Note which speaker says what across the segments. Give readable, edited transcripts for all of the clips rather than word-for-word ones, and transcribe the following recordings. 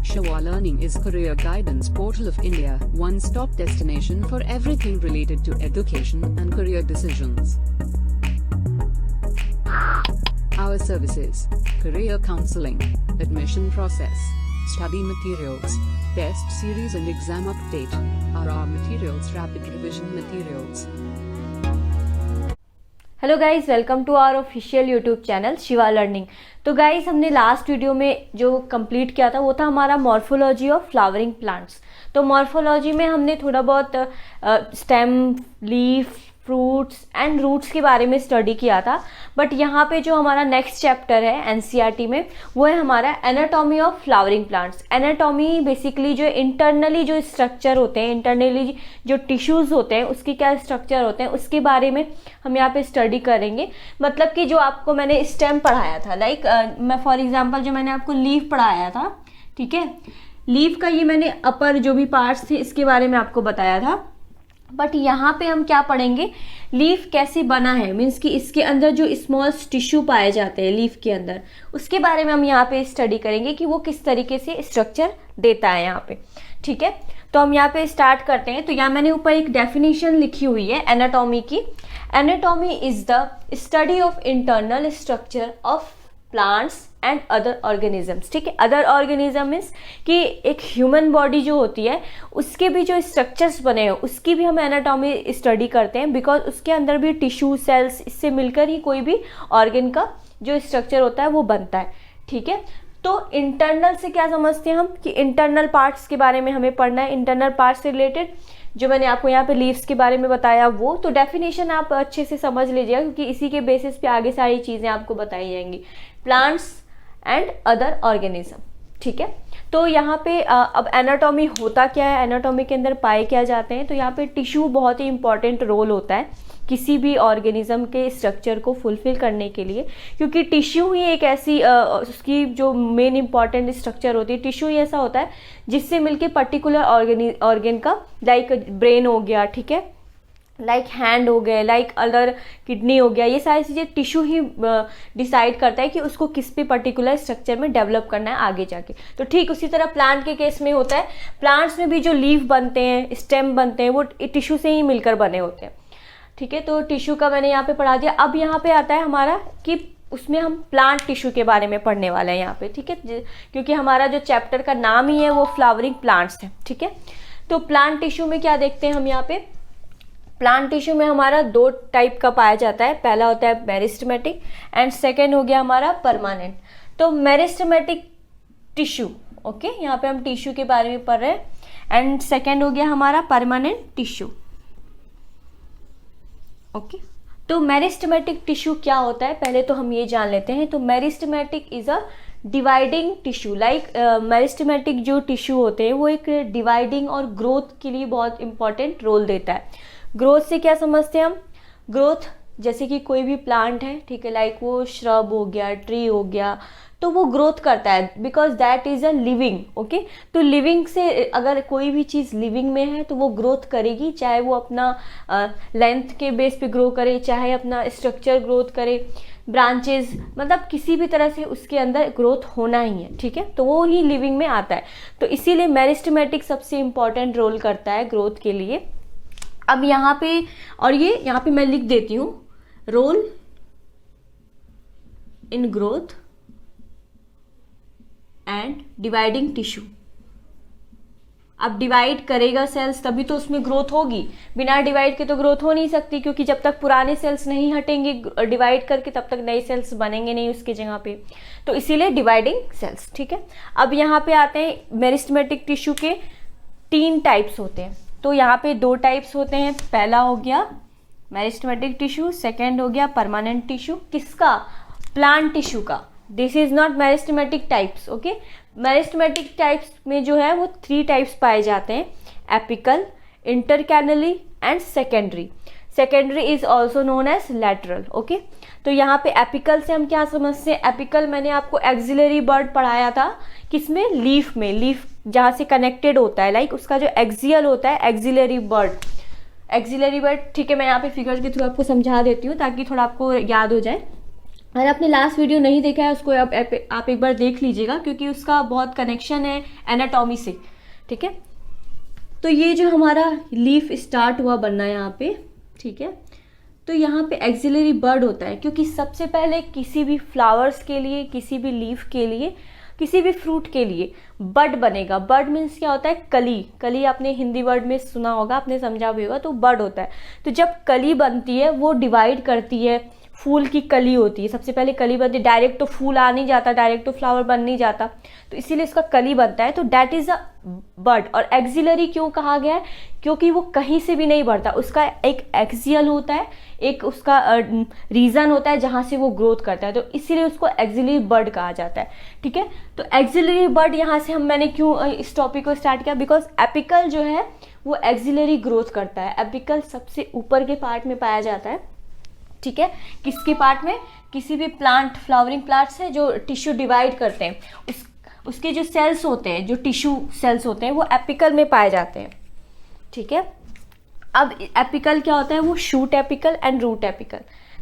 Speaker 1: Shiva Learning is career guidance portal of India, one-stop destination for everything related to education and career decisions. Our services: career counseling, admission process, study materials, test series and exam update, RR materials, rapid revision materials.
Speaker 2: Hello guys, welcome to our official YouTube channel Shiva learning. तो guys, हमने last video में जो complete किया था वो था हमारा morphology of flowering plants. तो मॉर्फोलॉजी में हमने थोड़ा बहुत stem, leaf, fruits and roots के बारे में स्टडी किया था। बट यहाँ पे जो हमारा नेक्स्ट चैप्टर है एनसीईआरटी में, वो है हमारा anatomy of flowering plants. Anatomy basically जो इंटरनली जो स्ट्रक्चर होते हैं, इंटरनली जो टिश्यूज़ होते हैं उसकी क्या स्ट्रक्चर होते हैं उसके बारे में हम यहाँ पे स्टडी करेंगे। मतलब कि जो आपको मैंने स्टेम पढ़ाया था, लाइक मैं फॉर एग्जांपल जो मैंने आपको लीफ पढ़ाया था, ठीक है, लीफ का ये मैंने अपर जो भी पार्ट्स थे इसके बारे में आपको बताया था। बट यहाँ पे हम क्या पढ़ेंगे, लीफ कैसे बना है, मीन्स कि इसके अंदर जो स्मॉल टिश्यू पाए जाते हैं लीफ के अंदर, उसके बारे में हम यहाँ पे स्टडी करेंगे कि वो किस तरीके से स्ट्रक्चर देता है यहाँ पे। ठीक है, तो हम यहाँ पे स्टार्ट करते हैं। तो यहाँ मैंने ऊपर एक डेफिनेशन लिखी हुई है एनाटॉमी की। Anatomy is the study of internal structure of plants and other organisms. ठीक है, अदर ऑर्गेनिज्म मीन्स कि एक ह्यूमन बॉडी जो होती है उसके भी जो स्ट्रक्चर्स बने हैं उसकी भी हम एनाटॉमी स्टडी करते हैं, बिकॉज उसके अंदर भी टिश्यू, सेल्स, इससे मिलकर ही कोई भी ऑर्गन का जो स्ट्रक्चर होता है वो बनता है। ठीक है, तो इंटरनल से क्या समझते हैं हम कि इंटरनल पार्ट्स के बारे में हमें पढ़ना है। इंटरनल पार्ट्स से रिलेटेड जो मैंने आपको यहाँ पे लीव्स के बारे में बताया वो तो डेफिनेशन आप अच्छे से समझ लीजिएगा, क्योंकि इसी के बेसिस पे आगे सारी चीज़ें आपको बताई जाएंगी। Plants and other organism. ठीक है, तो यहाँ पे अब एनाटॉमी होता क्या है, एनाटॉमी के अंदर पाए क्या जाते हैं। तो यहाँ पे टिश्यू बहुत ही इंपॉर्टेंट रोल होता है किसी भी ऑर्गेनिज्म के स्ट्रक्चर को फुलफिल करने के लिए, क्योंकि टिश्यू ही एक ऐसी उसकी जो मेन इंपॉर्टेंट स्ट्रक्चर होती है, टिश्यू ही ऐसा होता है जिससे मिलके पर्टिकुलर ऑर्गन का, लाइक ब्रेन हो गया, ठीक है, लाइक हैंड हो गए, लाइक अदर किडनी हो गया, ये सारी चीज़ें टिश्यू ही डिसाइड करता है कि उसको किस पे पर्टिकुलर स्ट्रक्चर में डेवलप करना है आगे जाके। तो ठीक उसी तरह प्लांट के केस में होता है। प्लांट्स में भी जो लीफ बनते हैं, स्टेम बनते हैं, वो टिश्यू से ही मिलकर बने होते हैं। ठीक है, तो टिश्यू का मैंने यहाँ पे पढ़ा दिया। अब यहाँ पे आता है हमारा कि उसमें हम प्लांट टिश्यू के बारे में पढ़ने वाले हैं यहाँ पे। ठीक है, क्योंकि हमारा जो चैप्टर का नाम ही है वो फ्लावरिंग प्लांट्स है। ठीक है, तो प्लांट टिश्यू में क्या देखते हैं हम यहाँ पे, प्लांट टिश्यू में हमारा दो टाइप का पाया जाता है। पहला होता है मेरिस्टेमेटिक एंड सेकेंड हो गया हमारा परमानेंट। तो मेरिस्टेमेटिक टिश्यू, ओके, यहाँ पे हम टिश्यू के बारे में पढ़ रहे हैं, एंड सेकेंड हो गया हमारा परमानेंट टिश्यू। ओके, तो मेरिस्टेमेटिक टिश्यू क्या होता है पहले तो हम ये जान लेते हैं। तो meristematic is a dividing tissue. Like meristematic जो टिश्यू होते हैं वो एक डिवाइडिंग और ग्रोथ के लिए बहुत इंपॉर्टेंट रोल देता है। ग्रोथ से क्या समझते हैं हम, ग्रोथ जैसे कि कोई भी प्लांट है, ठीक है, लाइक वो श्रब हो गया, ट्री हो गया, तो वो ग्रोथ करता है because that is a living. Okay, तो लिविंग से अगर कोई भी चीज़ लिविंग में है तो वो ग्रोथ करेगी, चाहे वो अपना लेंथ के बेस पे ग्रो करे, चाहे अपना स्ट्रक्चर ग्रोथ करे, ब्रांचेस, मतलब किसी भी तरह से उसके अंदर ग्रोथ होना ही है। ठीक है, तो वो ही लिविंग में आता है। तो इसीलिए मेरिस्टेमेटिक सबसे इंपॉर्टेंट रोल करता है ग्रोथ के लिए। अब यहाँ पे, और ये यहाँ पे मैं लिख देती हूँ, role in growth and dividing tissue. अब डिवाइड करेगा सेल्स तभी तो उसमें ग्रोथ होगी, बिना डिवाइड के तो ग्रोथ हो नहीं सकती, क्योंकि जब तक पुराने सेल्स नहीं हटेंगे डिवाइड करके तब तक नए सेल्स बनेंगे नहीं उसकी जगह पे। तो इसीलिए डिवाइडिंग सेल्स। ठीक है, अब यहाँ पे आते हैं मेरिस्टेमेटिक टिश्यू के 3 टाइप्स होते हैं। तो यहाँ पे 2 टाइप्स होते हैं। पहला हो गया मेरिस्टेमेटिक टिश्यू, सेकेंड हो गया परमानेंट टिश्यू। किसका, प्लांट टिश्यू का। This is not meristematic types. Okay, meristematic types में जो है वो 3 टाइप्स पाए जाते हैं, apical, intercalary and secondary. Secondary is also known as lateral. Okay, तो यहाँ पे एपिकल से हम क्या समझते हैं, एपिकल मैंने आपको एक्सिलरी बर्ड पढ़ाया था, किसमें, लीफ में, लीफ जहाँ से कनेक्टेड होता है, लाइक उसका जो एक्सियल होता है, एक्सिलरी बर्ड, एक्सिलरी बर्ड। ठीक है, मैं यहाँ पे फिगर्स के थ्रू आपको समझा देती हूँ ताकि थोड़ा आपको याद हो जाए। अगर आपने लास्ट वीडियो नहीं देखा है उसको आप एक बार देख लीजिएगा, क्योंकि उसका बहुत कनेक्शन है एनाटॉमी से, ठीक है। तो ये जो हमारा लीफ स्टार्ट हुआ बनना यहाँ पे, ठीक है, तो यहाँ पे एक्सिलरी बड होता है, क्योंकि सबसे पहले किसी भी फ्लावर्स के लिए, किसी भी लीफ के लिए, किसी भी फ्रूट के लिए बड बनेगा। बड मीन्स क्या होता है? कली। कली आपने हिंदी वर्ड में सुना होगा, आपने समझा भी होगा, तो बड होता है। तो जब कली बनती है वो डिवाइड करती है, फूल की कली होती है, सबसे पहले कली बनती है, डायरेक्ट तो फूल आ नहीं जाता, डायरेक्ट तो फ्लावर बन नहीं जाता, तो इसीलिए इसका कली बनता है, तो डैट इज अ बड। और एक्सिलरी क्यों कहा गया है? क्योंकि वो कहीं से भी नहीं बढ़ता, उसका एक एक्सियल होता है, एक उसका रीजन होता है जहाँ से वो ग्रोथ करता है, तो इसीलिए उसको एक्सिलरी बड कहा जाता है, ठीक है। तो एक्सिलरी बड यहाँ से मैंने क्यों इस टॉपिक को स्टार्ट किया? बिकॉज एपिकल जो है वो एक्सिलरी ग्रोथ करता है। एपिकल सबसे ऊपर के पार्ट में पाया जाता है, ठीक है। किसके पार्ट में? किसी भी प्लांट, फ्लावरिंग प्लांट से जो टिश्यू डिवाइड करते हैं, उसके जो सेल्स होते हैं, जो टिश्यू सेल्स होते हैं, वो एपिकल में पाए जाते हैं, ठीक है। अब एपिकल क्या होता है? वो shoot apical and root apical.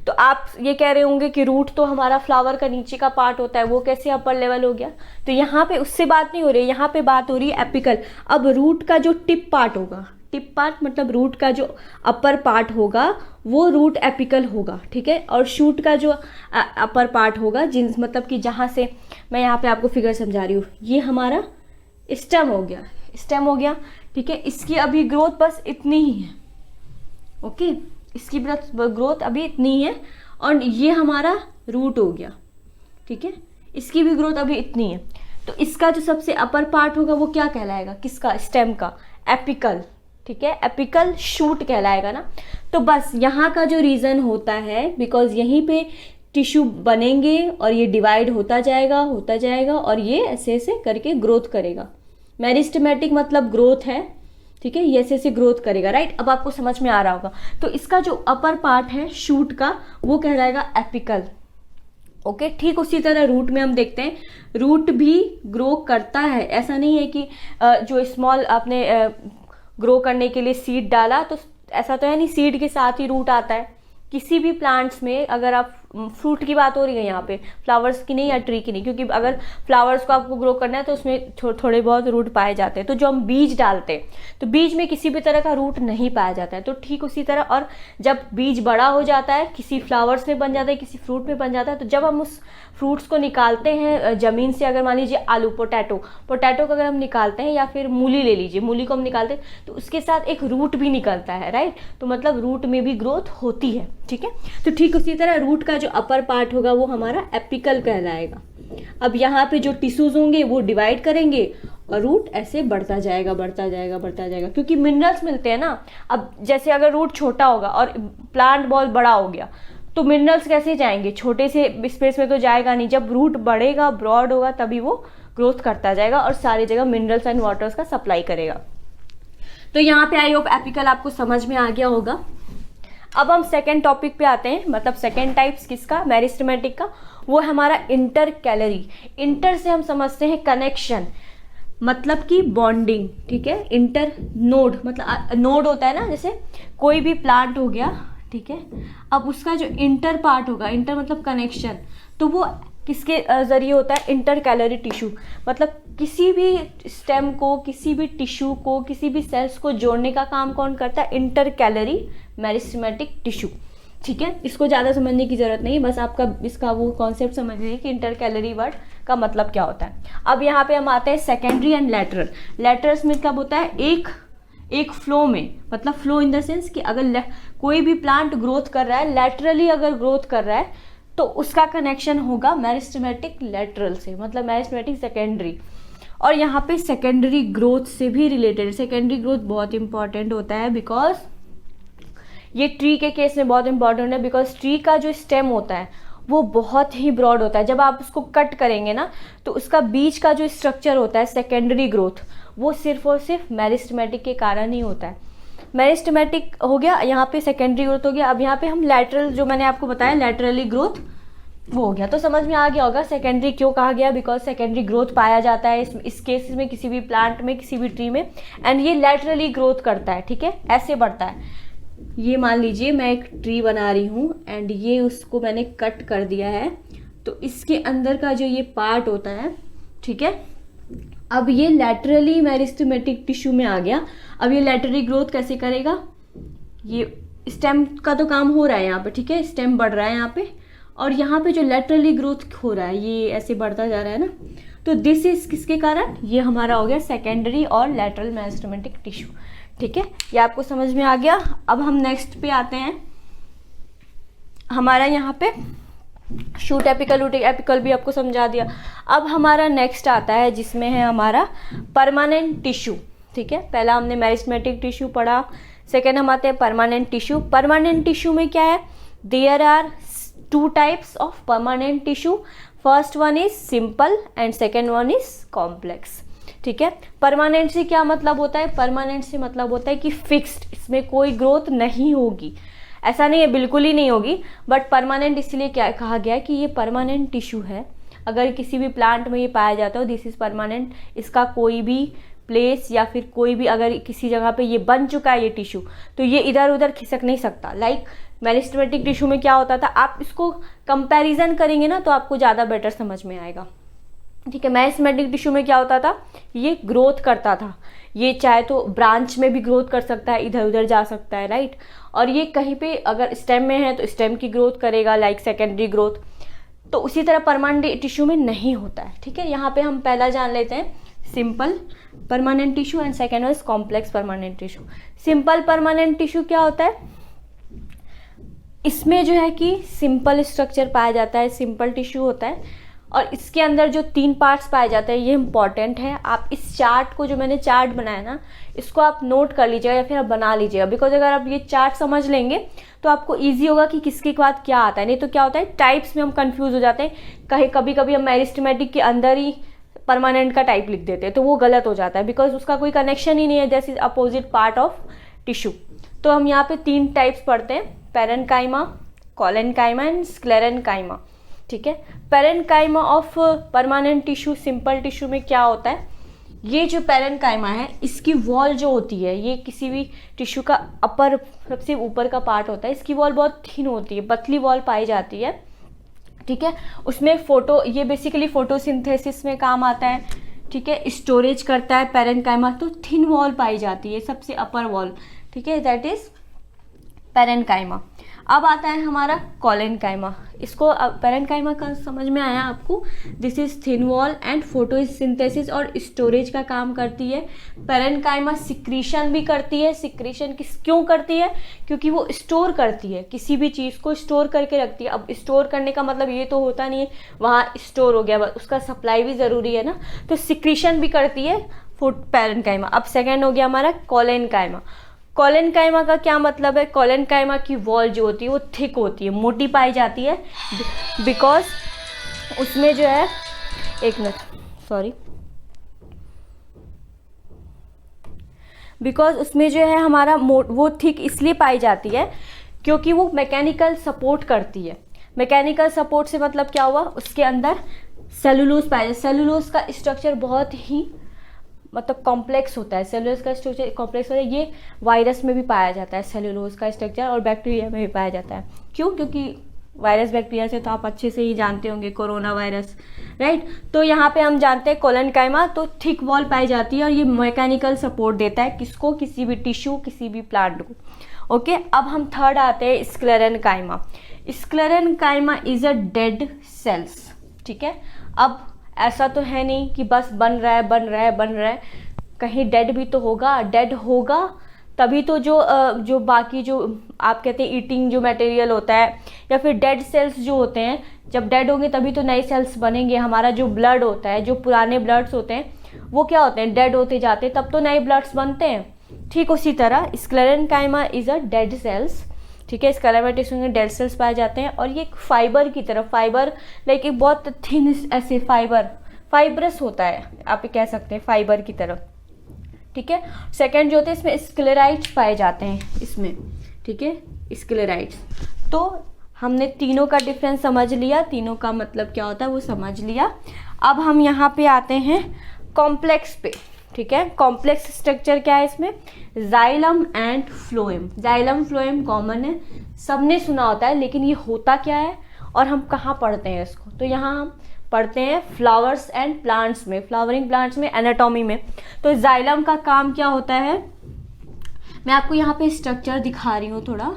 Speaker 2: तो आप ये कह रहे होंगे कि रूट तो हमारा फ्लावर का नीचे का पार्ट होता है, वो कैसे अपर लेवल हो गया? तो यहाँ पे उससे बात नहीं हो रही है, यहाँ पे बात हो रही है एपिकल। अब रूट का जो टिप पार्ट होगा, टिप पार्ट मतलब रूट का जो अपर पार्ट होगा वो रूट एपिकल होगा, ठीक है। और शूट का जो अपर पार्ट होगा, जिन मतलब कि जहाँ से मैं यहाँ पे आपको फिगर समझा रही हूँ, ये हमारा स्टेम हो गया, स्टेम हो गया, ठीक है। इसकी अभी ग्रोथ बस इतनी ही है, ओके, इसकी ग्रोथ अभी इतनी ही है। और ये हमारा रूट हो गया, ठीक है, इसकी भी ग्रोथ अभी इतनी है। तो इसका जो सबसे अपर पार्ट होगा वो क्या कहलाएगा? किसका? स्टेम का, एपिकल, ठीक है, एपिकल शूट कहलाएगा ना। तो बस यहाँ का जो रीज़न होता है, बिकॉज यहीं पे टिश्यू बनेंगे और ये डिवाइड होता जाएगा और ये ऐसे ऐसे करके ग्रोथ करेगा। मेरिस्टेमेटिक मतलब ग्रोथ है, ठीक है, ये ऐसे ग्रोथ करेगा, राइट। अब आपको समझ में आ रहा होगा। तो इसका जो अपर पार्ट है शूट का, वो कहलाएगा एपिकल, ओके। ठीक उसी तरह रूट में हम देखते हैं, रूट भी ग्रो करता है। ऐसा नहीं है कि जो स्मॉल आपने ग्रो करने के लिए सीड डाला तो ऐसा तो है नहीं सीड के साथ ही रूट आता है। किसी भी प्लांट्स में, अगर आप फ्रूट की बात हो रही है यहाँ पे, फ्लावर्स की नहीं या ट्री की नहीं, क्योंकि अगर फ्लावर्स को आपको ग्रो करना है तो उसमें थोड़े बहुत रूट पाए जाते हैं। तो जो हम बीज डालते हैं तो बीज में किसी भी तरह का रूट नहीं पाया जाता है। तो ठीक उसी तरह, और जब बीज बड़ा हो जाता है, किसी फ्लावर्स में बन जाता है, किसी फ्रूट में बन जाता है, तो जब हम उस फ्रूट्स को निकालते हैं ज़मीन से, अगर मान लीजिए आलू, पोटैटो को अगर हम निकालते हैं, या फिर मूली ले लीजिए, मूली को हम निकालते हैं, तो उसके साथ एक रूट भी निकलता है, राइट। तो मतलब रूट में भी ग्रोथ होती है, ठीक है। तो ठीक उसी तरह रूट का जो अपर पार्ट होगा वो हमारा एपिकल कहलाएगा। अब यहाँ पे जो टिश्यूज होंगे वो डिवाइड करेंगे और रूट ऐसे बढ़ता जाएगा, क्योंकि मिनरल्स मिलते हैं ना। अब जैसे अगर रूट छोटा होगा और प्लांट बहुत बड़ा हो गया तो मिनरल्स कैसे जाएंगे? छोटे से स्पेस में तो जाएगा नहीं। जब रूट बढ़ेगा, ब्रॉड होगा, तभी वो ग्रोथ करता जाएगा और सारी जगह मिनरल्स एंड वाटर्स का सप्लाई करेगा। तो यहाँ पे आई होप एपिकल आपको समझ में आ गया होगा। अब हम सेकेंड टॉपिक पे आते हैं, मतलब सेकेंड टाइप्स किसका? मेरिस्टेमेटिक का। वो हमारा इंटर कैलरी। इंटर से हम समझते हैं कनेक्शन, मतलब कि बॉन्डिंग, ठीक है। इंटर नोड मतलब नोड होता है ना, जैसे कोई भी प्लांट हो गया, ठीक है। अब उसका जो इंटर पार्ट होगा, इंटर मतलब कनेक्शन, तो वो किसके जरिए होता है? Inter calorie tissue. मतलब किसी भी स्टेम को, किसी भी टिश्यू को, किसी भी सेल्स को जोड़ने का काम कौन करता है? इंटर कैलरी मेरिस्टेमेटिक टिश्यू, ठीक है। इसको ज़्यादा समझने की जरूरत नहीं, बस आपका इसका वो कॉन्सेप्ट समझ लीजिए कि इंटर कैलरी वर्ड का मतलब क्या होता है। अब यहाँ पे हम आते हैं सेकेंडरी एंड लैटरल। लैटरल्स में कब होता है? एक फ्लो में, मतलब फ्लो इन द सेंस कि अगर कोई भी प्लांट ग्रोथ कर रहा है, लैटरली अगर ग्रोथ कर रहा है तो उसका कनेक्शन होगा मेरिस्टेमेटिक लैटरल से, मतलब मेरिस्टेमेटिक सेकेंडरी। और यहाँ पे सेकेंडरी ग्रोथ से भी रिलेटेड, सेकेंडरी ग्रोथ बहुत इंपॉर्टेंट होता है, बिकॉज ये ट्री के केस में बहुत इंपॉर्टेंट है। बिकॉज ट्री का जो स्टेम होता है वो बहुत ही ब्रॉड होता है। जब आप उसको कट करेंगे ना, तो उसका बीच का जो स्ट्रक्चर होता है, सेकेंडरी ग्रोथ, वो सिर्फ और सिर्फ मेरिस्टेमेटिक के कारण ही होता है। मेरिस्टेमेटिक हो गया, यहाँ पे सेकेंडरी ग्रोथ हो गया। अब यहाँ पे हम लैटरल, जो मैंने आपको बताया लैटरली ग्रोथ, वो हो गया। तो समझ में आ गया होगा सेकेंडरी क्यों कहा गया, बिकॉज सेकेंडरी ग्रोथ पाया जाता है इस केस में, किसी भी प्लांट में, किसी भी ट्री में, एंड ये लैटरली ग्रोथ करता है, ठीक है, ऐसे बढ़ता है। ये मान लीजिए मैं एक ट्री बना रही हूँ एंड ये उसको मैंने कट कर दिया है, तो इसके अंदर का जो ये पार्ट होता है, ठीक है, अब ये लैटरली मेरिस्टेमेटिक टिश्यू में आ गया। अब ये लैटरली ग्रोथ कैसे करेगा, ये स्टेम का तो काम हो रहा है यहाँ पे, ठीक है, स्टेम बढ़ रहा है यहाँ पे, और यहाँ पे जो लैटरली ग्रोथ हो रहा है ये ऐसे बढ़ता जा रहा है ना, तो दिस इज किसके कारण, ये हमारा हो गया सेकेंडरी और लैटरल मेरिस्टेमेटिक टिश्यू। ठीक है, ये आपको समझ में आ गया। अब हम नेक्स्ट पे आते हैं। हमारा यहाँ पे शूट एपिकल, रूट एपिकल भी आपको समझा दिया। अब हमारा नेक्स्ट आता है जिसमें है हमारा परमानेंट टिश्यू। ठीक है, पहला हमने मेरिस्टेमेटिक टिश्यू पढ़ा, सेकेंड हम आते हैं परमानेंट टिश्यू। परमानेंट टिश्यू में क्या है, there are two types of permanent tissue, first one is simple and second one is complex. ठीक है, परमानेंट से क्या मतलब होता है, परमानेंट से मतलब होता है कि फिक्स्ड, इसमें कोई ग्रोथ नहीं होगी, ऐसा नहीं है बिल्कुल ही नहीं होगी, बट परमानेंट इसलिए क्या कहा गया है कि ये परमानेंट टिश्यू है। अगर किसी भी प्लांट में ये पाया जाता है दिस इज परमानेंट, इसका कोई भी प्लेस या फिर कोई भी अगर किसी जगह पे ये बन चुका है ये टिश्यू, तो ये इधर उधर खिसक नहीं सकता। लाइक मेरिस्टेमेटिक टिश्यू में क्या होता था, आप इसको कंपैरिजन करेंगे ना तो आपको ज़्यादा बेटर समझ में आएगा। ठीक है, मेरिस्टेमेटिक टिश्यू में क्या होता था, ये ग्रोथ करता था, ये चाहे तो ब्रांच में भी ग्रोथ कर सकता है, इधर उधर जा सकता है, राइट। और ये कहीं पे अगर स्टेम में है तो स्टेम की ग्रोथ करेगा, लाइक सेकेंडरी ग्रोथ। तो उसी तरह परमानेंट टिश्यू में नहीं होता है। ठीक है, यहाँ पे हम पहला जान लेते हैं simple permanent tissue and second was complex permanent tissue. Simple permanent tissue क्या होता है, इसमें जो है कि सिंपल स्ट्रक्चर पाया जाता है, सिंपल टिश्यू होता है, और इसके अंदर जो 3 पार्ट्स पाए जाते हैं ये इंपॉर्टेंट है। आप इस चार्ट को, जो मैंने चार्ट बनाया ना, इसको आप नोट कर लीजिएगा या फिर आप बना लीजिएगा, बिकॉज अगर आप ये चार्ट समझ लेंगे तो आपको ईजी होगा कि किसके बाद क्या आता है। नहीं तो क्या होता है, टाइप्स में हम कंफ्यूज हो जाते हैं, कभी कभी हम मेरिस्टेमेटिक के अंदर ही परमानेंट का टाइप लिख देते हैं, तो वो गलत हो जाता है, बिकॉज उसका कोई कनेक्शन ही नहीं है, this is opposite part of tissue. तो हम यहाँ पे 3 टाइप्स पढ़ते हैं, पैरेन्काइमा, कोलेन्काइमा एंड स्क्लेरेन्काइमा। ठीक है, parenchyma of permanent tissue, simple tissue में क्या होता है, ये जो पैरेन्काइमा है इसकी वॉल जो होती है, ये किसी भी टिश्यू का अपर, सबसे ऊपर का पार्ट होता है, इसकी वॉल बहुत थिन होती है, पतली वॉल पाई जाती है। ठीक है, उसमें ये बेसिकली फोटोसिंथेसिस में काम आता है। ठीक है, स्टोरेज करता है पैरेन्काइमा, तो थिन वॉल पाई जाती है, सबसे अपर वॉल। ठीक है, दैट इज पैरेन्काइमा। अब आता है हमारा कोलेन्काइमा। इसको पैरेन्काइमा का समझ में आया आपको, this is thin wall and photosynthesis और स्टोरेज का काम करती है। पैरेन्काइमा सिक्रीशन भी करती है। सिक्रीशन क्यों करती है, क्योंकि वो स्टोर करती है, किसी भी चीज़ को स्टोर करके रखती है। अब स्टोर करने का मतलब ये तो होता नहीं है वहाँ स्टोर हो गया, उसका सप्लाई भी ज़रूरी है ना, तो सिक्रीशन भी करती है पैरेन्काइमा। अब सेकेंड हो गया हमारा कोलेन्काइमा। कोलेन्काइमा का क्या मतलब है, कोलेन्काइमा की वॉल जो होती है वो थिक होती है, मोटी पाई जाती है, बिकॉज उसमें जो है, एक मिनट सॉरी, बिकॉज उसमें जो है हमारा वो थिक इसलिए पाई जाती है क्योंकि वो मैकेनिकल सपोर्ट करती है। मैकेनिकल सपोर्ट से मतलब क्या हुआ, उसके अंदर सेलुलोज पाया जाता है। सेलुलोज का स्ट्रक्चर बहुत ही मतलब कॉम्प्लेक्स होता है, सेलुलोज का स्ट्रक्चर कॉम्प्लेक्स होता है। ये वायरस में भी पाया जाता है सेलुलोज का स्ट्रक्चर, और बैक्टीरिया में भी पाया जाता है। क्यों, क्योंकि वायरस बैक्टीरिया से तो आप अच्छे से ही जानते होंगे, कोरोना वायरस, राइट। तो यहाँ पे हम जानते हैं कोलेन्काइमा तो थिक वॉल पाई जाती है, और ये मैकेनिकल सपोर्ट देता है किसको, किसी भी टिश्यू, किसी भी प्लांट को। ओके, अब हम थर्ड आते हैं sclerenchyma. Sclerenchyma is a dead cells. ठीक है, अब ऐसा तो है नहीं कि बस बन रहा है, कहीं डेड भी तो होगा। डेड होगा तभी तो जो बाकी जो आप कहते हैं ईटिंग जो मटेरियल होता है, या फिर डेड सेल्स जो होते हैं, जब डेड होंगे तभी तो नए सेल्स बनेंगे। हमारा जो ब्लड होता है, जो पुराने ब्लड्स होते हैं वो क्या होते हैं, डेड होते जाते हैं, तब तो नए ब्लड्स बनते हैं। ठीक उसी तरह sclerenchyma is a dead cells. ठीक है, स्क्लेरेन्काइमा टिश्यू में डेड सेल्स पाए जाते हैं, और ये एक फाइबर की तरह, फाइबर लाइक एक बहुत थिन ऐसे फाइबरस होता है, आप कह सकते हैं फाइबर की तरह। ठीक है, सेकंड जो होते हैं इसमें स्क्लेराइड्स पाए जाते हैं इसमें। ठीक है, स्क्लेराइड्स। तो हमने तीनों का डिफरेंस समझ लिया, तीनों का मतलब क्या होता है वो समझ लिया। अब हम यहाँ पे आते हैं कॉम्प्लेक्स पे। ठीक है। कॉम्प्लेक्स स्ट्रक्चर क्या है इसमें, xylem and phloem. Xylem phloem common है, सबने सुना होता है, लेकिन ये होता क्या है और हम कहाँ पढ़ते हैं इसको, तो यहाँ हम पढ़ते हैं फ्लावर्स एंड प्लांट्स में, फ्लावरिंग प्लांट्स में, एनाटॉमी में। तो जाइलम का काम क्या होता है, मैं आपको यहाँ पे स्ट्रक्चर दिखा रही हूँ थोड़ा,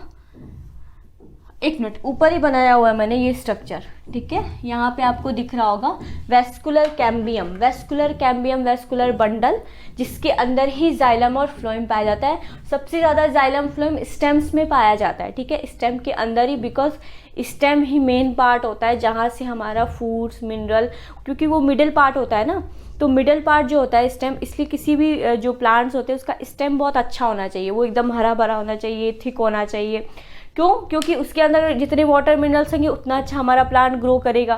Speaker 2: एक मिनट, ऊपर ही बनाया हुआ है मैंने ये स्ट्रक्चर, ठीक है। यहाँ पे आपको दिख रहा होगा vascular cambium, vascular cambium, vascular bundle, जिसके अंदर ही जाइलम और फ्लोएम पाया जाता है। सबसे ज़्यादा जाइलम फ्लोएम स्टेम्स में पाया जाता है, ठीक है, स्टेम के अंदर ही, बिकॉज स्टेम ही मेन पार्ट होता है जहाँ से हमारा फूड्स, मिनरल, क्योंकि वो मिडिल पार्ट होता है ना, तो मिडिल पार्ट जो होता है स्टेम, इसलिए किसी भी जो प्लांट्स होते हैं उसका स्टेम बहुत अच्छा होना चाहिए, वो एकदम हरा भरा होना चाहिए, थिक होना चाहिए। क्यों, क्योंकि उसके अंदर जितने वाटर मिनरल्स होंगे उतना अच्छा हमारा प्लांट ग्रो करेगा।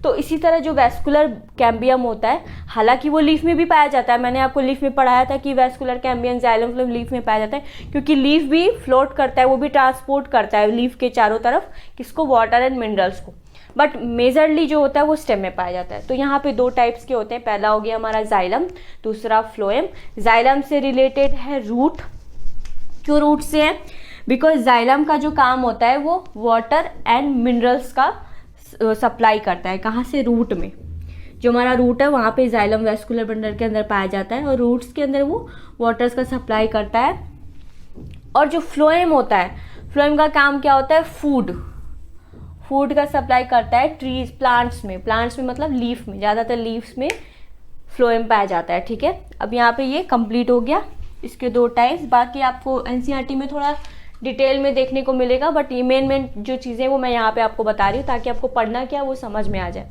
Speaker 2: तो इसी तरह जो वेस्कुलर कैम्बियम होता है, हालांकि वो लीफ में भी पाया जाता है, मैंने आपको लीफ में पढ़ाया था कि vascular cambium, xylem phloem leaf में पाया जाता है, क्योंकि लीफ भी फ्लोट करता है, वो भी ट्रांसपोर्ट करता है लीफ के चारों तरफ किसको, वाटर एंड मिनरल्स को, बट मेजरली जो होता है वो स्टेम में पाया जाता है। तो यहाँ पे दो टाइप्स के होते हैं, पहला हो गया हमारा जाइलम, दूसरा फ्लोएम। जाइलम से रिलेटेड है रूट, क्यों रूट से है, बिकॉज जाइलम का जो काम होता है वो वाटर एंड मिनरल्स का सप्लाई करता है, कहाँ से, रूट में। जो हमारा रूट है वहाँ पे जाइलम वेस्कुलर बंडल के अंदर पाया जाता है, और रूट्स के अंदर वो वाटर्स का सप्लाई करता है। और जो फ्लोएम होता है, फ्लोएम का काम क्या होता है, फूड का सप्लाई करता है ट्रीज, प्लांट्स में मतलब लीफ में, ज़्यादातर लीव्स में फ्लोएम पाया जाता है, ठीक है। अब यहाँ पे ये कंप्लीट हो गया, इसके दो टाइप्स, बाकी आपको एनसीईआरटी में थोड़ा डिटेल में देखने को मिलेगा, बट ये मेन जो चीज़ें वो मैं यहाँ पे आपको बता रही हूँ ताकि आपको पढ़ना क्या वो समझ में आ जाए।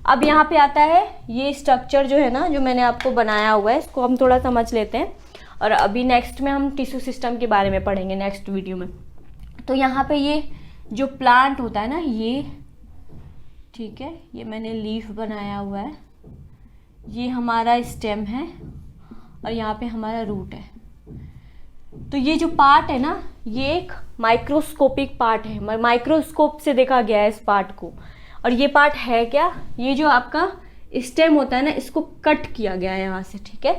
Speaker 2: अब यहाँ पे आता है ये स्ट्रक्चर जो है ना, जो मैंने आपको बनाया हुआ है, इसको हम थोड़ा समझ लेते हैं, और अभी नेक्स्ट में हम टिश्यू सिस्टम के बारे में पढ़ेंगे नेक्स्ट वीडियो में। तो यहाँ पे ये जो प्लांट होता है ना, ये ठीक है, ये मैंने लीफ बनाया हुआ है, ये हमारा स्टेम है, और यहाँ पे हमारा रूट है। तो ये जो पार्ट है ना, ये एक माइक्रोस्कोपिक पार्ट है, माइक्रोस्कोप से देखा गया है इस पार्ट को। और ये पार्ट है क्या, ये जो आपका स्टेम होता है ना, इसको कट किया गया है यहाँ से, ठीक है।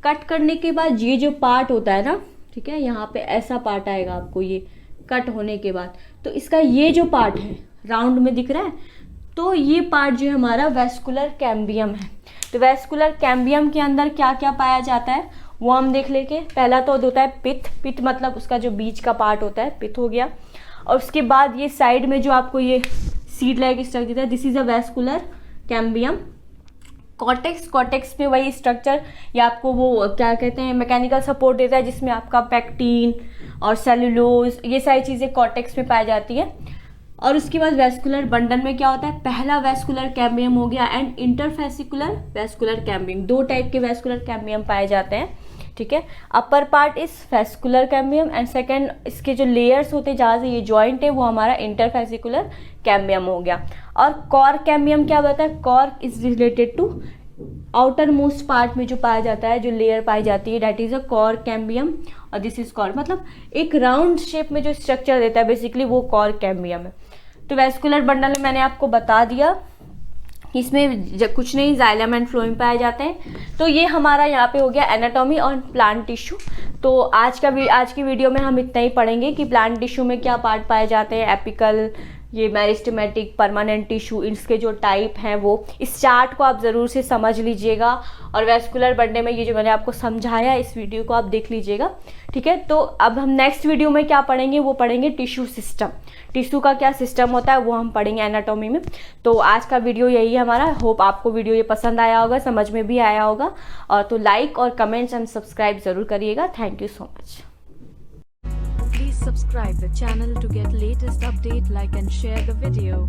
Speaker 2: कट करने के बाद ये जो पार्ट होता है ना, ठीक है, यहाँ पे ऐसा पार्ट आएगा आपको, ये कट होने के बाद, तो इसका ये जो पार्ट है राउंड में दिख रहा है, तो ये पार्ट जो है हमारा वेस्कुलर कैम्बियम है। तो वेस्कुलर कैम्बियम के अंदर क्या क्या पाया जाता है वो हम देख लेंगे। पहला तो होता है पित्त मतलब उसका जो बीच का पार्ट होता है, पित्त हो गया। और उसके बाद ये साइड में जो आपको ये सीड लाइक स्ट्रक्चर दिखता है, this is a vascular cambium. Cortex में वही स्ट्रक्चर, या आपको वो क्या कहते हैं, मैकेनिकल सपोर्ट देता है, जिसमें आपका पैक्टीन और सेलुलोज, ये सारी चीज़ें कॉर्टेक्स में पाई जाती है। और उसके बाद वेस्कुलर बंडल में क्या होता है, पहला वेस्कुलर कैम्बियम हो गया एंड इंटरफेसिकुलर वेस्कुलर कैम्बियम, दो टाइप के वेस्कुलर कैम्बियम पाए जाते हैं, ठीक है। Upper part is vascular cambium and second इसके जो लेयर्स होते हैं जहाँ से ये जॉइंट है वो हमारा इंटरफेसिकुलर कैम्बियम हो गया। और कॉर कैम्बियम क्या होता है, cork is related to outermost part में जो पाया जाता है, जो लेयर पाई जाती है, that is a cork cambium. और दिस इज कॉर, मतलब एक राउंड शेप में जो स्ट्रक्चर देता है बेसिकली वो कॉर कैम्बियम है। तो वेस्कुलर बंडल में मैंने आपको बता दिया, इसमें कुछ नहीं, जाइलम एंड फ्लोएम पाए जाते हैं। तो ये हमारा यहाँ पे हो गया एनाटॉमी और प्लांट टिश्यू। तो आज की वीडियो में हम इतना ही पढ़ेंगे कि प्लांट टिश्यू में क्या पार्ट पाए जाते हैं, एपिकल, ये मेरिस्टेमेटिक, परमानेंट टिश्यू, इसके जो टाइप हैं वो, इस चार्ट को आप ज़रूर से समझ लीजिएगा। और वेस्कुलर बंडल में ये जो मैंने आपको समझाया, इस वीडियो को आप देख लीजिएगा, ठीक है। तो अब हम नेक्स्ट वीडियो में क्या पढ़ेंगे, वो पढ़ेंगे टिश्यू सिस्टम, टिश्यू का क्या सिस्टम होता है वो हम पढ़ेंगे एनाटॉमी में। तो आज का वीडियो यही है हमारा। होप आपको वीडियो ये पसंद आया होगा, समझ में भी आया होगा। और तो लाइक और कमेंट्स एंड सब्सक्राइब ज़रूर करिएगा। Thank you so much.
Speaker 1: Please subscribe the channel to get latest update, like and share the video.